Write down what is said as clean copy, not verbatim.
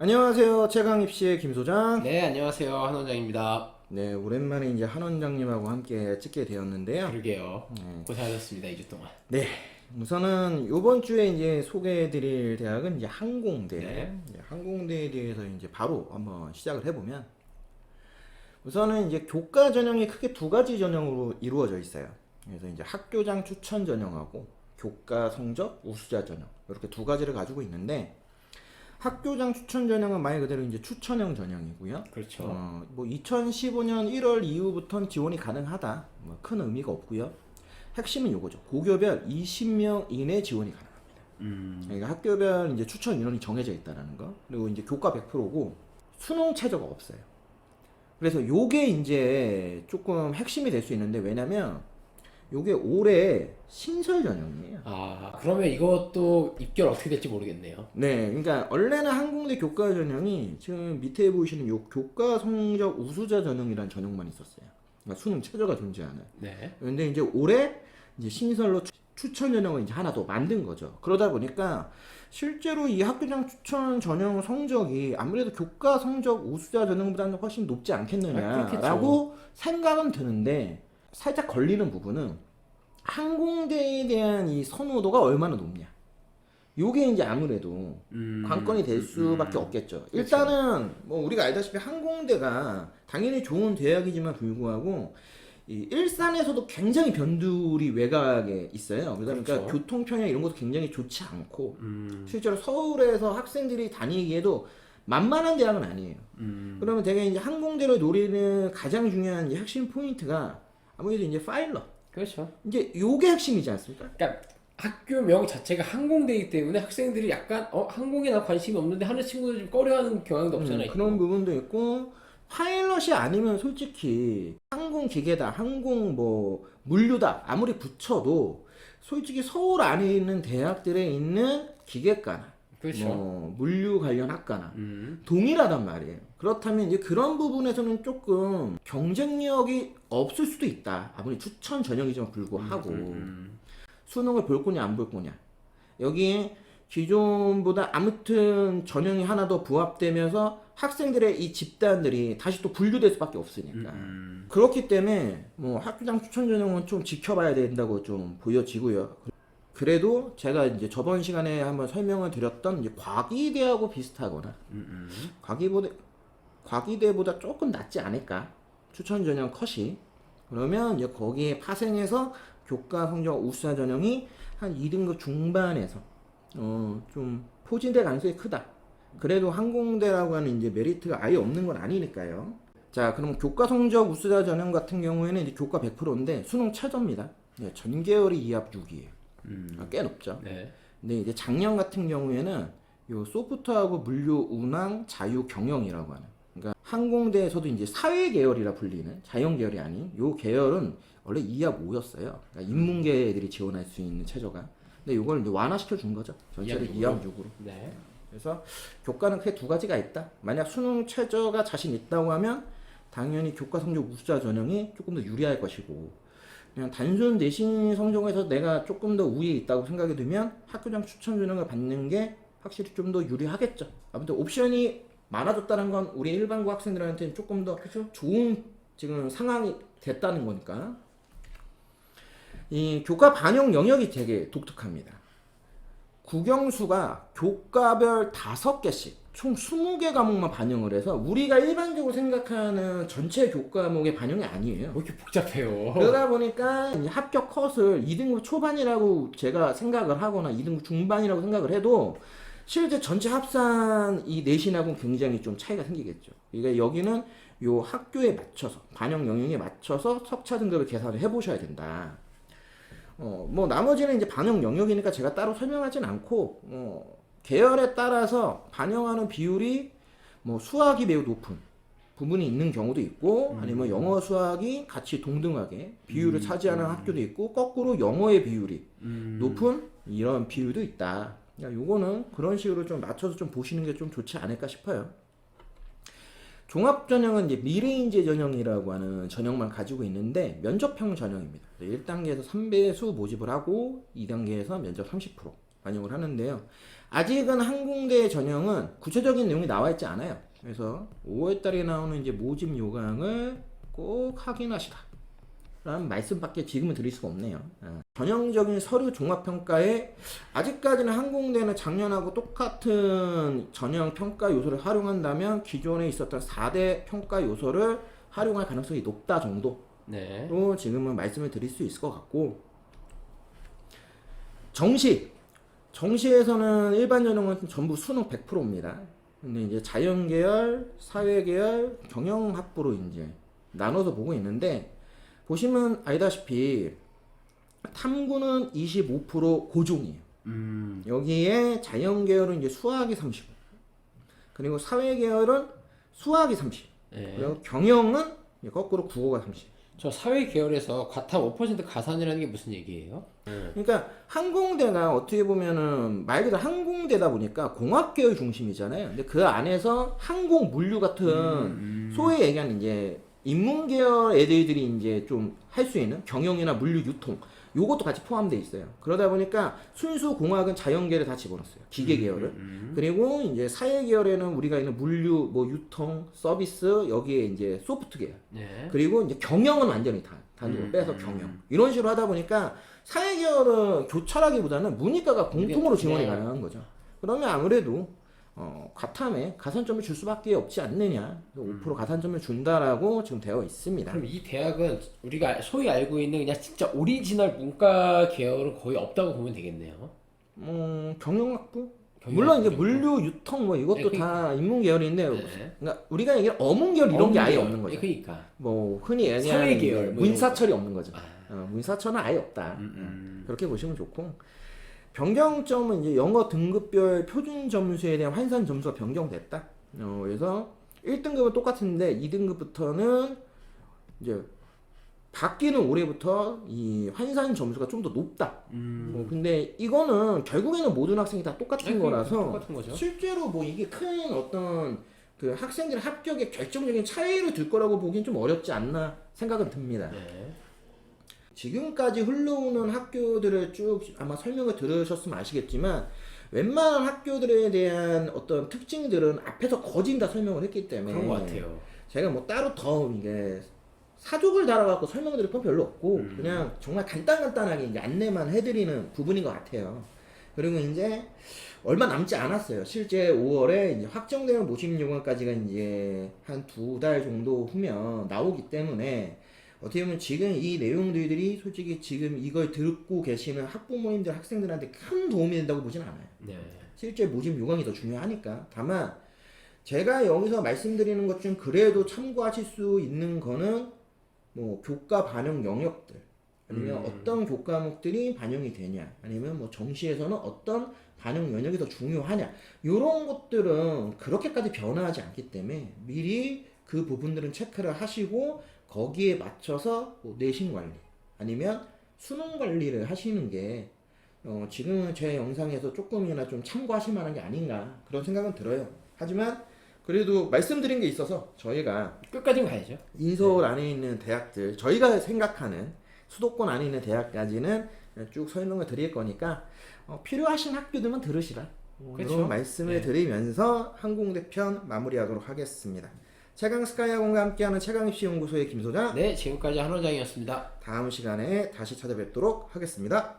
안녕하세요. 최강입시의 김소장. 네, 안녕하세요. 한 원장입니다. 네, 오랜만에 이제 한 원장님하고 함께 찍게 되었는데요. 그러게요. 고생하셨습니다, 2주 동안. 네, 우선은 이번 주에 이제 소개해드릴 대학은 이제 항공대. 네. 항공대에 대해서 이제 바로 한번 시작을 해보면 우선은 이제 교과 전형이 크게 두 가지 전형으로 이루어져 있어요. 그래서 이제 학교장 추천 전형하고 교과 성적 우수자 전형 이렇게 두 가지를 가지고 있는데. 학교장 추천 전형은 말 그대로 이제 추천형 전형이고요. 그렇죠. 뭐 2015년 1월 이후부터는 지원이 가능하다. 뭐 큰 의미가 없고요. 핵심은 요거죠. 고교별 20명 이내 지원이 가능합니다. 그러니까 학교별 이제 추천 인원이 정해져 있다는 거. 그리고 이제 교과 100%고 수능 최저가 없어요. 그래서 요게 이제 조금 핵심이 될 수 있는데 왜냐면 요게 올해 신설 전형이에요. 아, 그러면 이것도 입결 어떻게 될지 모르겠네요. 네, 그러니까 원래는 항공대 교과 전형이 지금 밑에 보이시는 요 교과 성적 우수자 전형이라는 전형만 있었어요. 그러니까 수능 최저가 존재하는. 네. 그런데 이제 올해 이제 신설로 추천 전형을 이제 하나 더 만든 거죠. 그러다 보니까 실제로 이 학교장 추천 전형 성적이 아무래도 교과 성적 우수자 전형보다는 훨씬 높지 않겠느냐라고 생각은 드는데 살짝 걸리는 부분은 항공대에 대한 이 선호도가 얼마나 높냐. 요게 이제 아무래도 관건이 될 수밖에 없겠죠. 일단은 뭐 우리가 알다시피 항공대가 당연히 좋은 대학이지만 불구하고 이 일산에서도 굉장히 변두리 외곽에 있어요. 그러다 보니까 그렇죠. 교통 편향 이런 것도 굉장히 좋지 않고 실제로 서울에서 학생들이 다니기에도 만만한 대학은 아니에요. 그러면 되게 이제 항공대를 노리는 가장 중요한 이 핵심 포인트가 아무래도 이제 파일럿. 그렇죠. 이제 요게 핵심이지 않습니까? 그러니까 학교명 자체가 항공대이기 때문에 학생들이 약간 항공에 나 관심이 없는데 하는 친구들 좀 꺼려하는 경향도 없잖아요. 그런 부분도 있고 파일럿이 아니면 솔직히 항공 기계다, 항공 뭐 물류다 아무리 붙여도 솔직히 서울 안에 있는 대학들에 있는 기계과나 그렇죠. 뭐 물류 관련 학과나 동일하단 말이에요. 그렇다면 이제 그런 부분에서는 조금 경쟁력이 없을 수도 있다. 아무리 추천 전형이지만 불구하고 수능을 볼 거냐 안 볼 거냐. 여기에 기존보다 아무튼 전형이 하나 더 부합되면서 학생들의 이 집단들이 다시 또 분류될 수밖에 없으니까. 그렇기 때문에 뭐 학교장 추천 전형은 좀 지켜봐야 된다고 좀 보여지고요. 그래도 제가 이제 저번 시간에 한번 설명을 드렸던 이제 과기대하고 비슷하거나 과기대보다 조금 낫지 않을까. 추천 전형 컷이. 그러면 이제 거기에 파생해서 교과 성적 우수자 전형이 한 2등급 중반에서 좀 포진될 가능성이 크다. 그래도 항공대라고 하는 이제 메리트가 아예 없는 건 아니니까요. 자, 그럼 교과 성적 우수자 전형 같은 경우에는 이제 교과 100%인데 수능 최저입니다. 네, 전 계열이 2합 6이에요. 꽤 높죠. 네. 근데 이제 작년 같은 경우에는 요 소프트하고 물류 운항 자유 경영이라고 하는 그러니까 항공대에서도 이제 사회 계열이라 불리는 자연 계열이 아닌 요 계열은 원래 2합 5였어요. 그러니까 인문계 애들이 지원할 수 있는 최저가. 근데 요걸 이제 완화시켜 준 거죠. 전체를 2합 6으로. 네. 그래서 교과는 크게 두 가지가 있다. 만약 수능 최저가 자신 있다고 하면 당연히 교과 성적 우수자 전형이 조금 더 유리할 것이고 그냥 단순 내신 성적에서 내가 조금 더 우위에 있다고 생각이 들면 학교장 추천 전형을 받는 게 확실히 좀 더 유리하겠죠. 아무튼 옵션이 많아졌다는 건 우리 일반고 학생들한테는 조금 더 좋은 지금 상황이 됐다는 거니까. 이 교과 반영 영역이 되게 독특합니다. 국영수가 교과별 5개씩 총 20개 과목만 반영을 해서 우리가 일반적으로 생각하는 전체 교과목의 반영이 아니에요. 뭐 이렇게 복잡해요. 그러다 보니까 이 합격 컷을 2등급 초반이라고 제가 생각을 하거나 2등급 중반이라고 생각을 해도 실제 전체 합산 이 내신하고는 굉장히 좀 차이가 생기겠죠. 그러니까 여기는 요 학교에 맞춰서 반영 영역에 맞춰서 석차 등급을 계산을 해보셔야 된다. 뭐 나머지는 이제 반영 영역이니까 제가 따로 설명하진 않고 계열에 따라서 반영하는 비율이 뭐 수학이 매우 높은 부분이 있는 경우도 있고 아니면 영어 수학이 같이 동등하게 비율을 차지하는 학교도 있고 거꾸로 영어의 비율이 높은 이런 비율도 있다. 요거는 그런 식으로 좀 맞춰서 좀 보시는 게 좀 좋지 않을까 싶어요. 종합 전형은 이제 미래인재 전형이라고 하는 전형만 가지고 있는데 면접형 전형입니다. 1단계에서 3배수 모집을 하고 2단계에서 면접 30% 반영을 하는데요. 아직은 항공대 전형은 구체적인 내용이 나와 있지 않아요. 그래서 5월 달에 나오는 이제 모집 요강을 꼭 확인하시라 라는 말씀밖에 지금은 드릴 수가 없네요. 전형적인 서류 종합평가에 아직까지는 항공대는 작년하고 똑같은 전형 평가 요소를 활용한다면 기존에 있었던 4대 평가 요소를 활용할 가능성이 높다 정도로 네. 지금은 말씀을 드릴 수 있을 것 같고, 정시에서는 일반 전형은 전부 수능 100%입니다. 근데 이제 자연계열, 사회계열, 경영학부로 이제 나눠서 보고 있는데, 보시면 알다시피 탐구는 25% 고종이에요. 여기에 자연계열은 이제 수학이 30, 그리고 사회계열은 수학이 30, 네. 그리고 경영은 이제 거꾸로 국어가 30. 저 사회 계열에서 과탐 5% 가산이라는 게 무슨 얘기예요? 그러니까 항공대가 어떻게 보면은 말 그대로 항공대다 보니까 공학계열 중심이잖아요. 근데 그 안에서 항공 물류 같은 소위 얘기하는 이제 인문계열 애들이 이제 좀 할 수 있는 경영이나 물류 유통 요것도 같이 포함되어 있어요. 그러다 보니까 순수 공학은 자연계열에 다 집어넣었어요. 기계계열을. 그리고 이제 사회계열에는 우리가 있는 물류, 뭐 유통, 서비스 여기에 이제 소프트계열. 네. 그리고 이제 경영은 완전히 다 단독으로 빼서 경영. 이런 식으로 하다 보니까 사회계열은 교차라기보다는 문이과가 공통으로 지원이 가능한 거죠. 그러면 아무래도 과탐에 가산점을 줄 수밖에 없지 않느냐. 5% 가산점을 준다라고 지금 되어 있습니다. 그럼 이 대학은 우리가 소위 알고 있는 그냥 진짜 오리지널 문과 계열은 거의 없다고 보면 되겠네요. 경영학부? 물론 이제 물류, 유통 뭐 이것도 네, 다 인문 계열인데, 네. 그러니까 우리가 얘기하는 어문 계열 이런 게 아예 없는 거죠. 그러니까. 뭐 흔히 얘기하는 사회 계열, 이제 뭐 문사철이 없는 거죠. 문사철은 아예 없다. 그렇게 보시면 좋고, 변경점은 이제 영어 등급별 표준 점수에 대한 환산 점수가 변경됐다. 그래서 1등급은 똑같은데 2등급부터는 이제 바뀌는 올해부터 이 환산 점수가 좀 더 높다. 근데 이거는 결국에는 모든 학생이 다 똑같은 거라서 똑같은 거죠. 실제로 뭐 이게 큰 어떤 그 학생들 합격에 결정적인 차이를 둘 거라고 보기엔 좀 어렵지 않나 생각은 듭니다. 네. 지금까지 흘러오는 학교들을 쭉 아마 설명을 들으셨으면 아시겠지만 웬만한 학교들에 대한 어떤 특징들은 앞에서 거진 다 설명을 했기 때문에 그런 것 같아요. 제가 뭐 따로 더 이게 사족을 달아갖고 설명드릴 건 별로 없고 그냥 정말 간단하게 이제 안내만 해드리는 부분인 것 같아요. 그리고 이제 얼마 남지 않았어요. 실제 5월에 이제 확정되는 모집 요강까지가 이제 한 2달 정도 후면 나오기 때문에 어떻게 보면 지금 이 내용들이 솔직히 지금 이걸 듣고 계시는 학부모님들, 학생들한테 큰 도움이 된다고 보진 않아요. 네. 실제 모집 요강이 더 중요하니까. 다만 제가 여기서 말씀드리는 것 중 그래도 참고하실 수 있는 거는 뭐 교과 반영 영역들 아니면 어떤 교과목들이 반영이 되냐 아니면 뭐 정시에서는 어떤 반영 영역이 더 중요하냐 이런 것들은 그렇게까지 변화하지 않기 때문에 미리 그 부분들은 체크를 하시고 거기에 맞춰서 뭐 내신 관리 아니면 수능 관리를 하시는 게 지금은 제 영상에서 조금이나 좀 참고하실 만한 게 아닌가 그런 생각은 들어요. 하지만 그래도 말씀드린 게 있어서 저희가 끝까지 가야죠. 인서울 안에 있는 대학들 저희가 생각하는 수도권 안에 있는 대학까지는 쭉 설명을 드릴 거니까 필요하신 학교들만 들으시라 그렇죠. 이런 말씀을 드리면서 항공대 편 마무리하도록 하겠습니다. 최강 스카이학원과 함께하는 최강입시연구소의 김소장. 네, 지금까지 한원장이었습니다. 다음 시간에 다시 찾아뵙도록 하겠습니다.